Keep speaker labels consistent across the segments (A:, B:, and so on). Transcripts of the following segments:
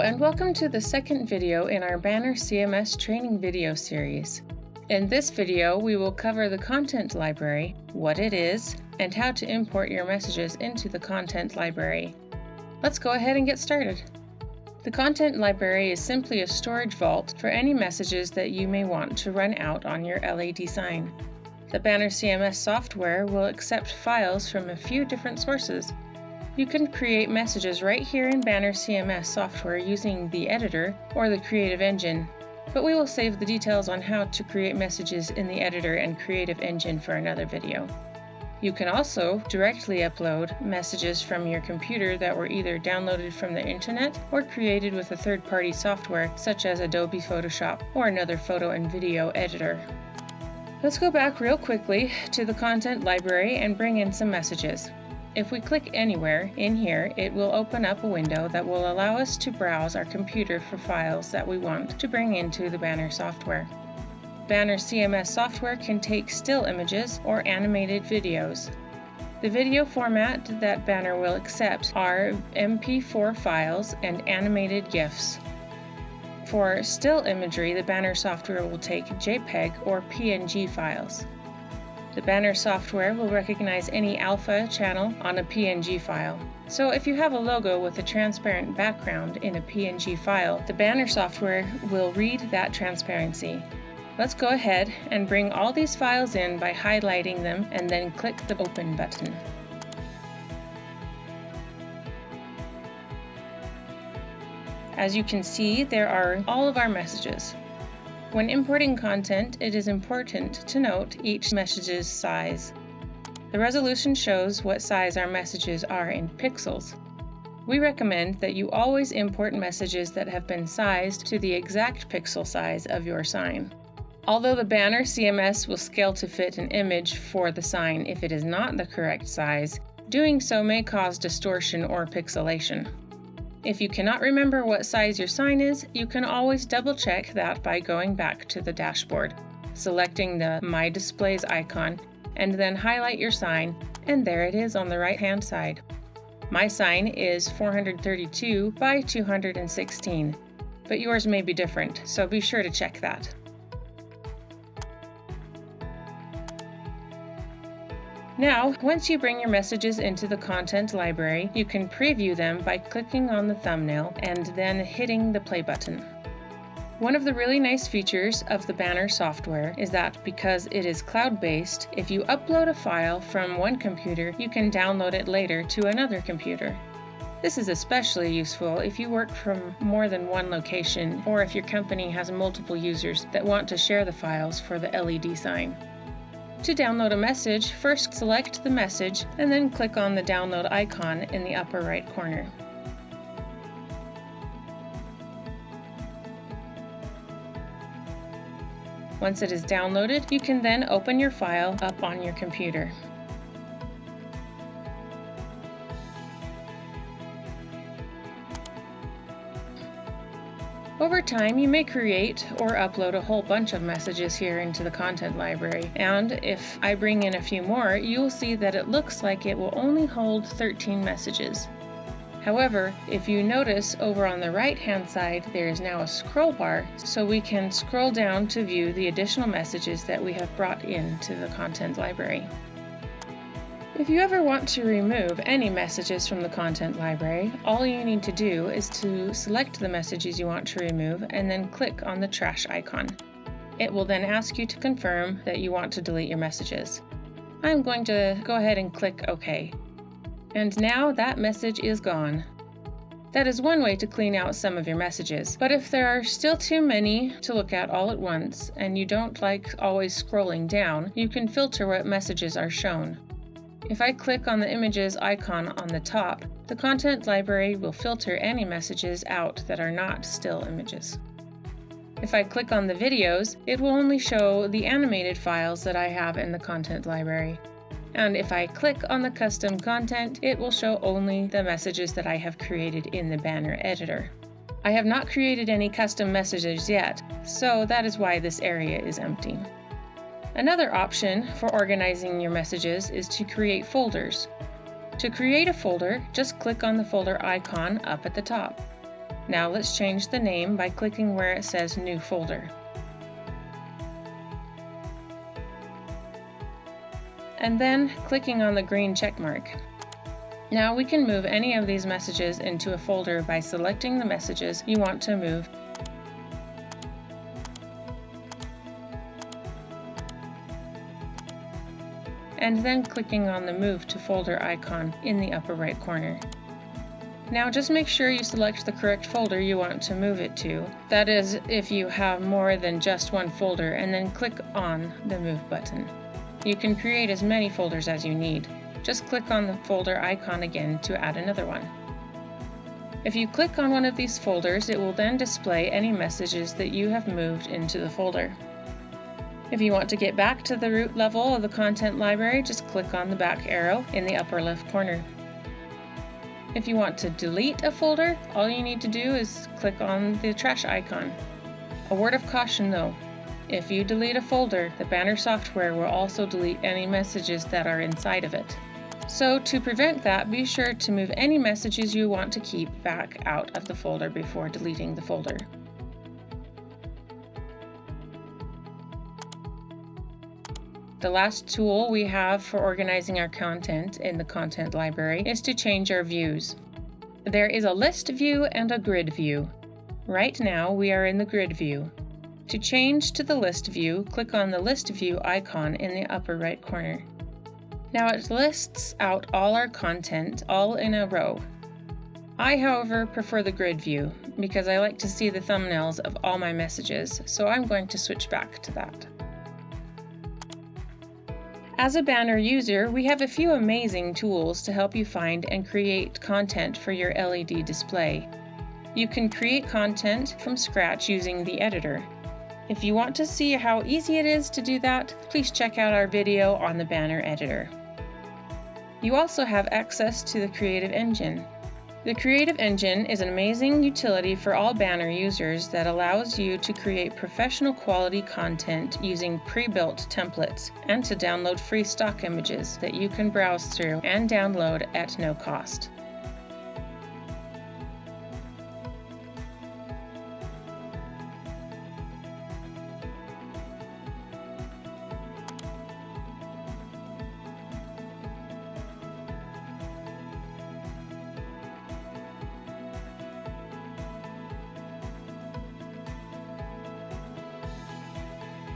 A: and welcome to the second video in our Banner CMS training video series. In this video, we will cover the content library, what it is, and how to import your messages into the content library. Let's go ahead and get started. The content library is simply a storage vault for any messages that you may want to run out on your LED sign. The Banner CMS software will accept files from a few different sources. You can create messages right here in Banner CMS software using the editor or the Creative Engine, but we will save the details on how to create messages in the editor and Creative Engine for another video. You can also directly upload messages from your computer that were either downloaded from the internet or created with a third-party software such as Adobe Photoshop or another photo and video editor. Let's go back real quickly to the content library and bring in some messages. If we click anywhere in here, it will open up a window that will allow us to browse our computer for files that we want to bring into the Banner software. Banner CMS software can take still images or animated videos. The video format that Banner will accept are MP4 files and animated GIFs. For still imagery, the Banner software will take JPEG or PNG files. The Banner software will recognize any alpha channel on a PNG file. So if you have a logo with a transparent background in a PNG file, the Banner software will read that transparency. Let's go ahead and bring all these files in by highlighting them and then click the Open button. As you can see, there are all of our messages. When importing content, it is important to note each message's size. The resolution shows what size our messages are in pixels. We recommend that you always import messages that have been sized to the exact pixel size of your sign. Although the Banner CMS will scale to fit an image for the sign if it is not the correct size, doing so may cause distortion or pixelation. If you cannot remember what size your sign is, you can always double-check that by going back to the dashboard, selecting the My Displays icon, and then highlight your sign, and there it is on the right-hand side. My sign is 432 by 216, but yours may be different, so be sure to check that. Now, once you bring your messages into the content library, you can preview them by clicking on the thumbnail and then hitting the play button. One of the really nice features of the Banner software is that because it is cloud-based, if you upload a file from one computer, you can download it later to another computer. This is especially useful if you work from more than one location or if your company has multiple users that want to share the files for the LED sign. To download a message, first select the message and then click on the download icon in the upper right corner. Once it is downloaded, you can then open your file up on your computer. Over time, you may create or upload a whole bunch of messages here into the content library, and if I bring in a few more, you'll see that it looks like it will only hold 13 messages. However, if you notice over on the right-hand side, there is now a scroll bar, so we can scroll down to view the additional messages that we have brought into the content library. If you ever want to remove any messages from the content library, all you need to do is to select the messages you want to remove and then click on the trash icon. It will then ask you to confirm that you want to delete your messages. I'm going to go ahead and click OK. And now that message is gone. That is one way to clean out some of your messages, but if there are still too many to look at all at once and you don't like always scrolling down, you can filter what messages are shown. If I click on the images icon on the top, the content library will filter any messages out that are not still images. If I click on the videos, it will only show the animated files that I have in the content library. And if I click on the custom content, it will show only the messages that I have created in the Banner editor. I have not created any custom messages yet, so that is why this area is empty. Another option for organizing your messages is to create folders. To create a folder, just click on the folder icon up at the top. Now let's change the name by clicking where it says New Folder. And then clicking on the green check mark. Now we can move any of these messages into a folder by selecting the messages you want to move and then clicking on the Move to Folder icon in the upper right corner. Now just make sure you select the correct folder you want to move it to. That is, if you have more than just one folder, and then click on the Move button. You can create as many folders as you need. Just click on the folder icon again to add another one. If you click on one of these folders, it will then display any messages that you have moved into the folder. If you want to get back to the root level of the content library, just click on the back arrow in the upper left corner. If you want to delete a folder, all you need to do is click on the trash icon. A word of caution though, if you delete a folder, the Banner software will also delete any messages that are inside of it. So to prevent that, be sure to move any messages you want to keep back out of the folder before deleting the folder. The last tool we have for organizing our content in the content library is to change our views. There is a list view and a grid view. Right now we are in the grid view. To change to the list view, click on the list view icon in the upper right corner. Now it lists out all our content all in a row. I, however, prefer the grid view because I like to see the thumbnails of all my messages, so I'm going to switch back to that. As a Banner user, we have a few amazing tools to help you find and create content for your LED display. You can create content from scratch using the editor. If you want to see how easy it is to do that, please check out our video on the Banner editor. You also have access to the Creative Engine. The Creative Engine is an amazing utility for all Banner users that allows you to create professional quality content using pre-built templates and to download free stock images that you can browse through and download at no cost.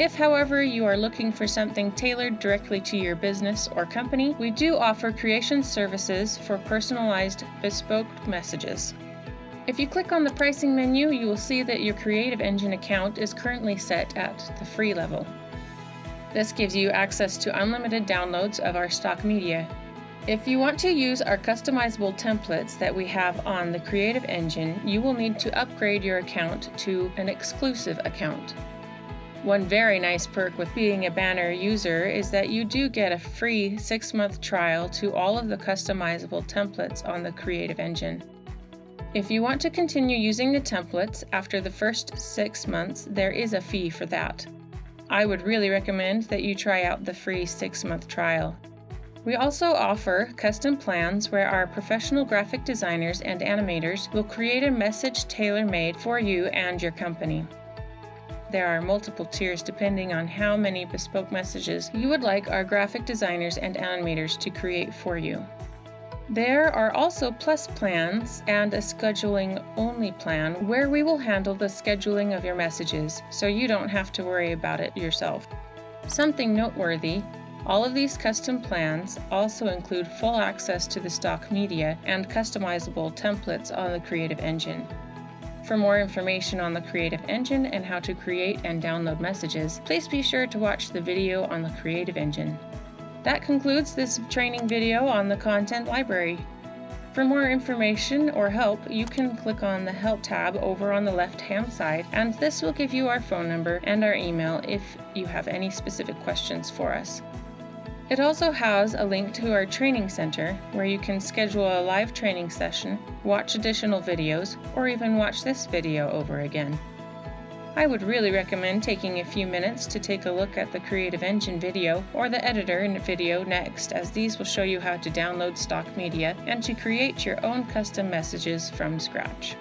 A: If, however, you are looking for something tailored directly to your business or company, we do offer creation services for personalized, bespoke messages. If you click on the pricing menu, you will see that your Creative Engine account is currently set at the free level. This gives you access to unlimited downloads of our stock media. If you want to use our customizable templates that we have on the Creative Engine, you will need to upgrade your account to an exclusive account. One very nice perk with being a Banner user is that you do get a free 6-month trial to all of the customizable templates on the Creative Engine. If you want to continue using the templates after the first 6 months, there is a fee for that. I would really recommend that you try out the free 6-month trial. We also offer custom plans where our professional graphic designers and animators will create a message tailor-made for you and your company. There are multiple tiers depending on how many bespoke messages you would like our graphic designers and animators to create for you. There are also plus plans and a scheduling only plan where we will handle the scheduling of your messages so you don't have to worry about it yourself. Something noteworthy, all of these custom plans also include full access to the stock media and customizable templates on the Creative Engine. For more information on the Creative Engine and how to create and download messages, please be sure to watch the video on the Creative Engine. That concludes this training video on the Content Library. For more information or help, you can click on the Help tab over on the left-hand side, and this will give you our phone number and our email if you have any specific questions for us. It also has a link to our training center where you can schedule a live training session, watch additional videos, or even watch this video over again. I would really recommend taking a few minutes to take a look at the Creative Engine video or the editor video next, as these will show you how to download stock media and to create your own custom messages from scratch.